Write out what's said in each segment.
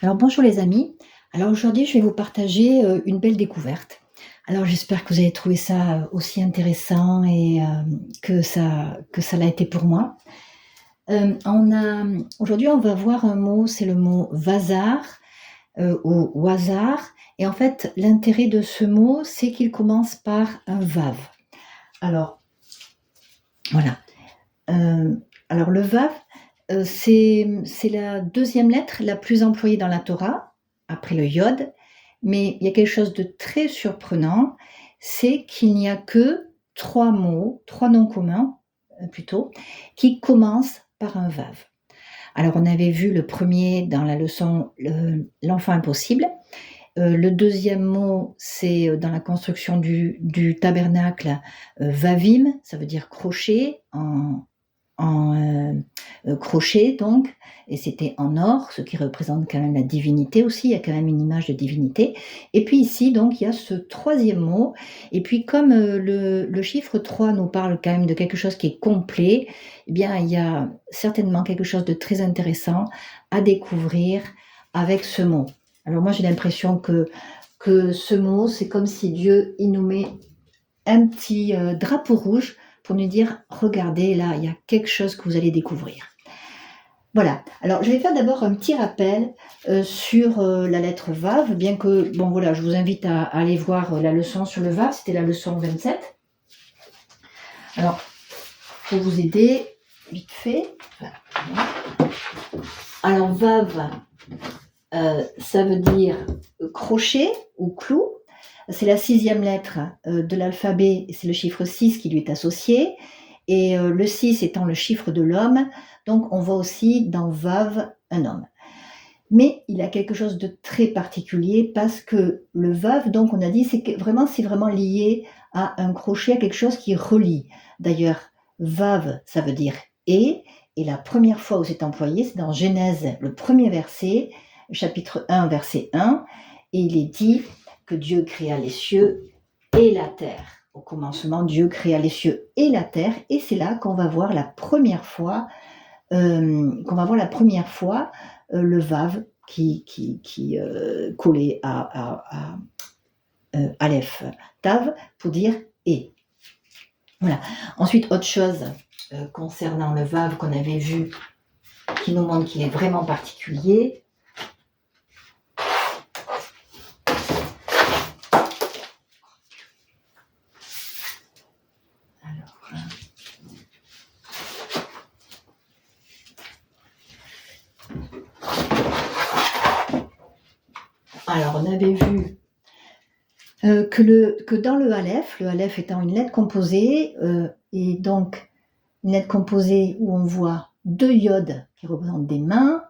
Alors bonjour les amis, alors aujourd'hui je vais vous partager une belle découverte. Alors j'espère que vous avez trouvé ça aussi intéressant et que ça l'a été pour moi. Aujourd'hui on va voir un mot, c'est le mot vasar ou hasard. Et en fait l'intérêt de ce mot c'est qu'il commence par un vav. Alors voilà. Alors le vav, c'est la deuxième lettre la plus employée dans la Torah, après le yod, mais il y a quelque chose de très surprenant, c'est qu'il n'y a que 3 mots, 3 noms communs, plutôt, qui commencent par un vav. Alors on avait vu le premier dans la leçon, l'enfant impossible. Le deuxième mot, c'est dans la construction du tabernacle, vavim, ça veut dire crochet, en crochet donc, et c'était en or, ce qui représente quand même la divinité aussi, il y a quand même une image de divinité. Et puis ici donc il y a ce troisième mot, et puis comme le chiffre 3 nous parle quand même de quelque chose qui est complet, eh bien il y a certainement quelque chose de très intéressant à découvrir avec ce mot. Alors moi j'ai l'impression que ce mot, c'est comme si Dieu il nous met un petit drapeau rouge pour nous dire, regardez là, il y a quelque chose que vous allez découvrir. Voilà, alors je vais faire d'abord un petit rappel sur la lettre Vav, bien que, bon voilà, je vous invite à aller voir la leçon sur le Vav, c'était la leçon 27. Alors, pour vous aider, vite fait, voilà. Alors Vav, ça veut dire crochet ou clou. C'est la 6e lettre de l'alphabet, c'est le chiffre 6 qui lui est associé, et le 6 étant le chiffre de l'homme, donc on voit aussi dans Vav un homme. Mais il a quelque chose de très particulier parce que le Vav, donc on a dit, c'est vraiment lié à un crochet, à quelque chose qui relie. D'ailleurs, Vav, ça veut dire et la première fois où c'est employé, c'est dans Genèse, le premier verset, chapitre 1, verset 1, et il est dit que Dieu créa les cieux et la terre. Au commencement, Dieu créa les cieux et la terre, et c'est là qu'on va voir la première fois, le Vav qui collé à Aleph Tav pour dire et. Voilà. Ensuite, autre chose concernant le Vav qu'on avait vu, qui nous montre qu'il est vraiment particulier. Alors, on avait vu que dans le Aleph étant une lettre composée, et donc une lettre composée où on voit 2 yods qui représentent des mains,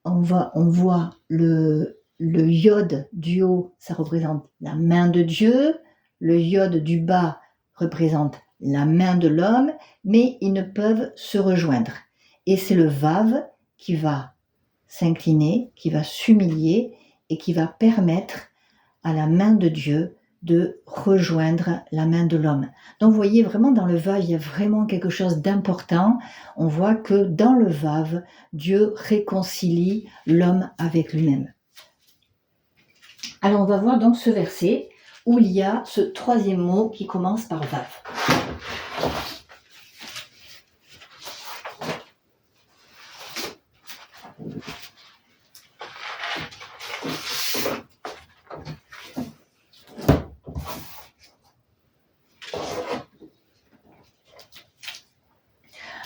on voit le yod du haut, ça représente la main de Dieu, le yod du bas représente la main de l'homme, mais ils ne peuvent se rejoindre. Et c'est le Vav qui va s'incliner, qui va s'humilier et qui va permettre à la main de Dieu de rejoindre la main de l'homme. Donc vous voyez vraiment dans le Vav, il y a vraiment quelque chose d'important. On voit que dans le Vav, Dieu réconcilie l'homme avec lui-même. Alors on va voir donc ce verset où il y a ce troisième mot qui commence par Vav.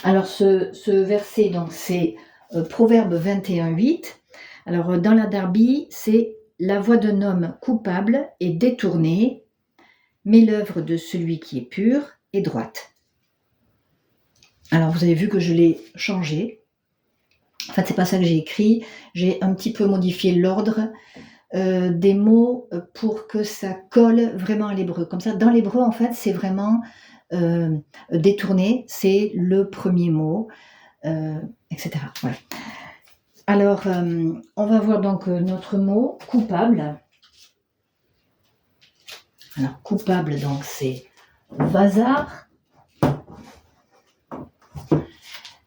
Alors ce verset, donc c'est Proverbe 21:8. Alors dans la Darby, c'est la voix d'un homme coupable est détournée, mais l'œuvre de celui qui est pur est droite. Alors vous avez vu que je l'ai changé. En fait, c'est pas ça que j'ai écrit. J'ai un petit peu modifié l'ordre des mots pour que ça colle vraiment à l'hébreu. Comme ça, dans l'hébreu, en fait, c'est vraiment détourné, c'est le premier mot, etc. Voilà. Alors, on va voir donc notre mot coupable. Alors, coupable, donc c'est vasar.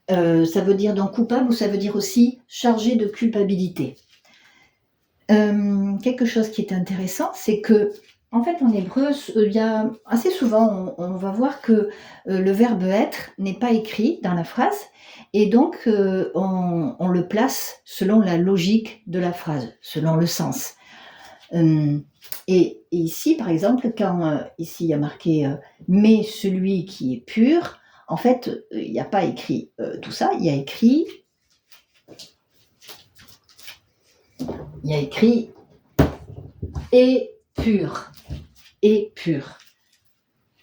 Ça veut dire donc coupable ou ça veut dire aussi chargé de culpabilité. Quelque chose qui est intéressant, c'est que, en fait, en hébreu, il y a assez souvent, on va voir que le verbe être n'est pas écrit dans la phrase, et donc on le place selon la logique de la phrase, selon le sens. Et ici, par exemple, quand ici il y a marqué mais celui qui est pur, en fait, il n'y a pas écrit tout ça, il y a écrit et pur. Et pur.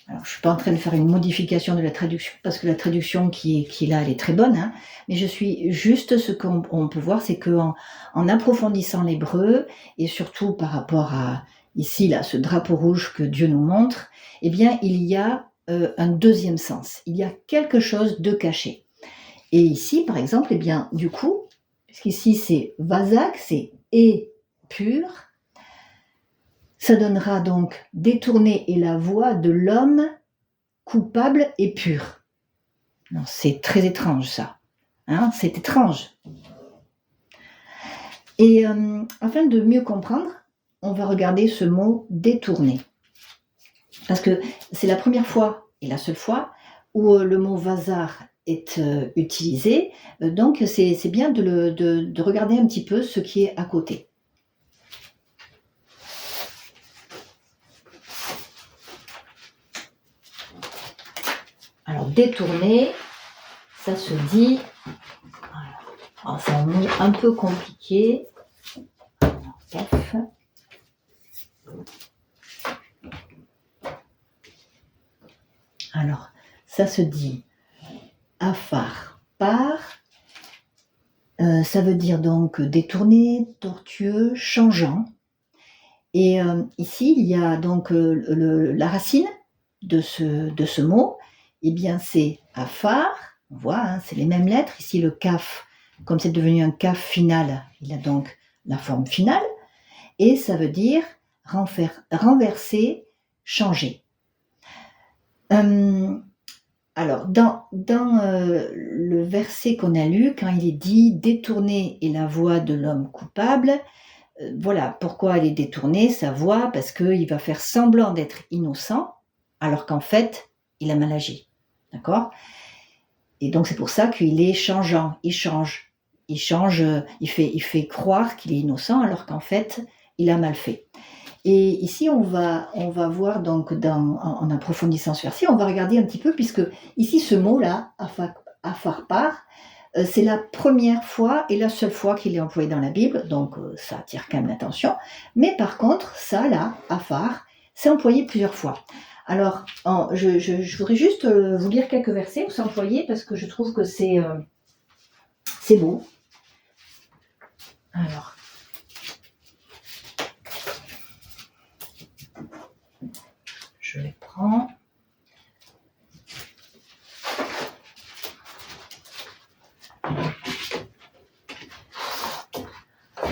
Alors, je ne suis pas en train de faire une modification de la traduction, parce que la traduction qui est là, elle est très bonne, hein, mais je suis juste, ce qu'on peut voir, c'est qu'en approfondissant l'hébreu, et surtout par rapport à, ici, là, ce drapeau rouge que Dieu nous montre, eh bien, il y a un deuxième sens. Il y a quelque chose de caché. Et ici, par exemple, eh bien, du coup, puisqu'ici, c'est vazak, c'est et pur, ça donnera donc détourner et la voix de l'homme coupable et pur. Non, c'est très étrange ça. Hein, c'est étrange. Et afin de mieux comprendre, on va regarder ce mot détourner. Parce que c'est la première fois et la seule fois où le mot vazar est utilisé. Donc c'est bien de regarder un petit peu ce qui est à côté. Alors, détourner, ça se dit... Alors, c'est un mot un peu compliqué. Alors, ça se dit afar par. Ça veut dire donc détourner, tortueux, changeant. Et ici, il y a donc la racine de ce mot. Eh bien, c'est afar. On voit, hein, c'est les mêmes lettres. Ici, le kaf, comme c'est devenu un kaf final, il a donc la forme finale. Et ça veut dire renverser, changer. Alors, dans le verset qu'on a lu, quand il est dit « détourner est la voix de l'homme coupable », voilà pourquoi elle est détournée, sa voix, parce qu'il va faire semblant d'être innocent, alors qu'en fait, il a mal agi. D'accord ? Et donc, c'est pour ça qu'il est changeant, il change, il fait croire qu'il est innocent, alors qu'en fait, il a mal fait. Et ici, on va voir, donc, en approfondissant ce verset, on va regarder un petit peu, puisque ici, ce mot-là, afarpar, c'est la première fois et la seule fois qu'il est employé dans la Bible, donc ça attire quand même l'attention. Mais par contre, ça, là, afar, c'est employé plusieurs fois. Alors, je voudrais juste vous lire quelques versets où c'est employé, parce que je trouve que c'est beau. Alors, je les prends.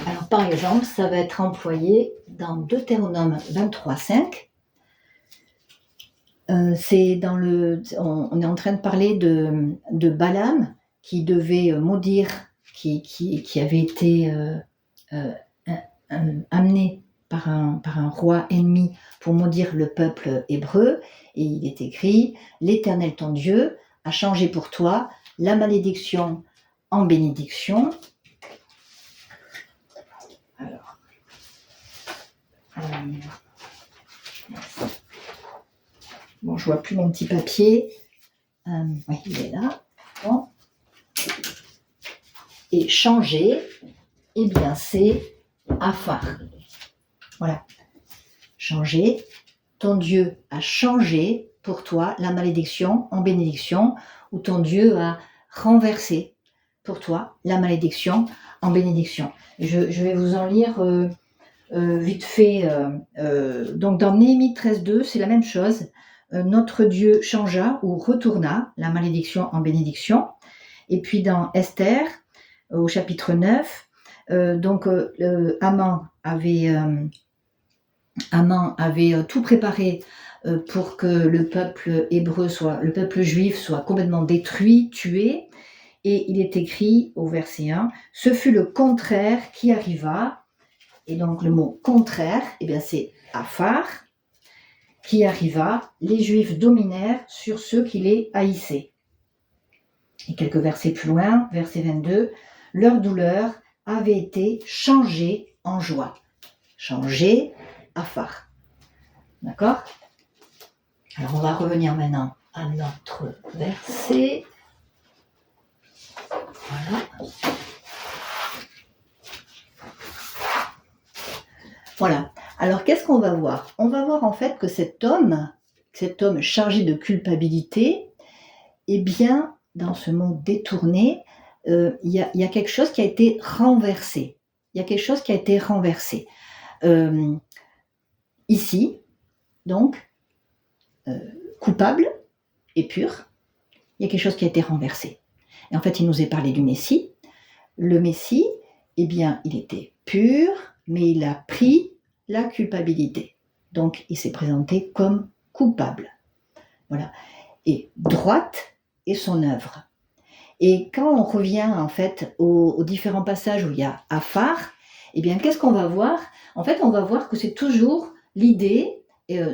Alors, par exemple, ça va être employé dans Deutéronome 23:5. C'est on est en train de parler de Balaam qui devait maudire, qui avait été amené par un roi ennemi pour maudire le peuple hébreu, et il est écrit « L'Éternel ton Dieu a changé pour toi la malédiction en bénédiction ». Alors, bon, je vois plus mon petit papier. Oui, il est là. Bon. Et changer, eh bien, c'est afar. Voilà. Changer. Ton Dieu a changé pour toi la malédiction en bénédiction, ou ton Dieu a renversé pour toi la malédiction en bénédiction. Je vais vous en lire vite fait. Donc, dans Néhémie 13:2, c'est la même chose. Notre Dieu changea ou retourna la malédiction en bénédiction. Et puis dans Esther, au chapitre 9, Haman avait tout préparé pour que le peuple juif soit complètement détruit, tué. Et il est écrit au verset 1, « Ce fut le contraire qui arriva, Et donc le mot contraire, eh bien c'est Afar, qui arriva, les Juifs dominèrent sur ceux qui les haïssaient. Et quelques versets plus loin, verset 22, leur douleur avait été changée en joie. Changée, Afar. D'accord? Alors on va revenir maintenant à notre verset. Voilà. Voilà. Alors qu'est-ce qu'on va voir? On va voir en fait que cet homme chargé de culpabilité, eh bien, dans ce monde détourné, il y a quelque chose qui a été renversé. Il y a quelque chose qui a été renversé. Ici, donc, coupable et pur, il y a quelque chose qui a été renversé. Et en fait, il nous est parlé du Messie. Le Messie, eh bien, il était pur, mais il a pris la culpabilité. Donc, il s'est présenté comme coupable. Voilà. Et droite est son œuvre. Et quand on revient, en fait, aux différents passages où il y a Afar, eh bien, qu'est-ce qu'on va voir? En fait, on va voir que c'est toujours l'idée,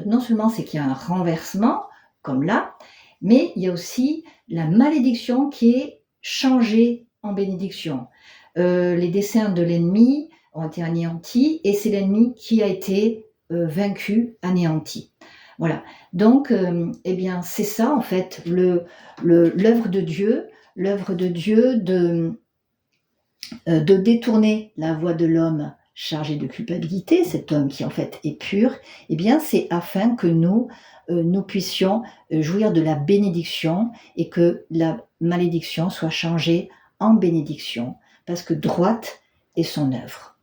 non seulement c'est qu'il y a un renversement, comme là, mais il y a aussi la malédiction qui est changée en bénédiction. Les desseins de l'ennemi ont été anéantis et c'est l'ennemi qui a été vaincu, anéanti. Voilà. Donc, eh bien, c'est ça en fait l'œuvre de Dieu, de détourner la voie de l'homme chargé de culpabilité, cet homme qui en fait est pur. Eh bien, c'est afin que nous puissions jouir de la bénédiction et que la malédiction soit changée en bénédiction, parce que droite est son œuvre.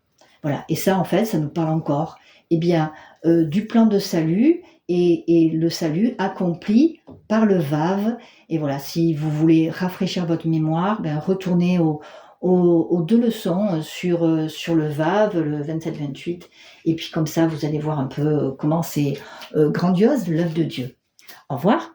Voilà. Et ça, en fait, ça nous parle encore, eh bien, du plan de salut et le salut accompli par le Vave. Et voilà, si vous voulez rafraîchir votre mémoire, ben, retournez aux 2 leçons sur le Vave, le 27-28. Et puis comme ça, vous allez voir un peu comment c'est grandiose l'œuvre de Dieu. Au revoir.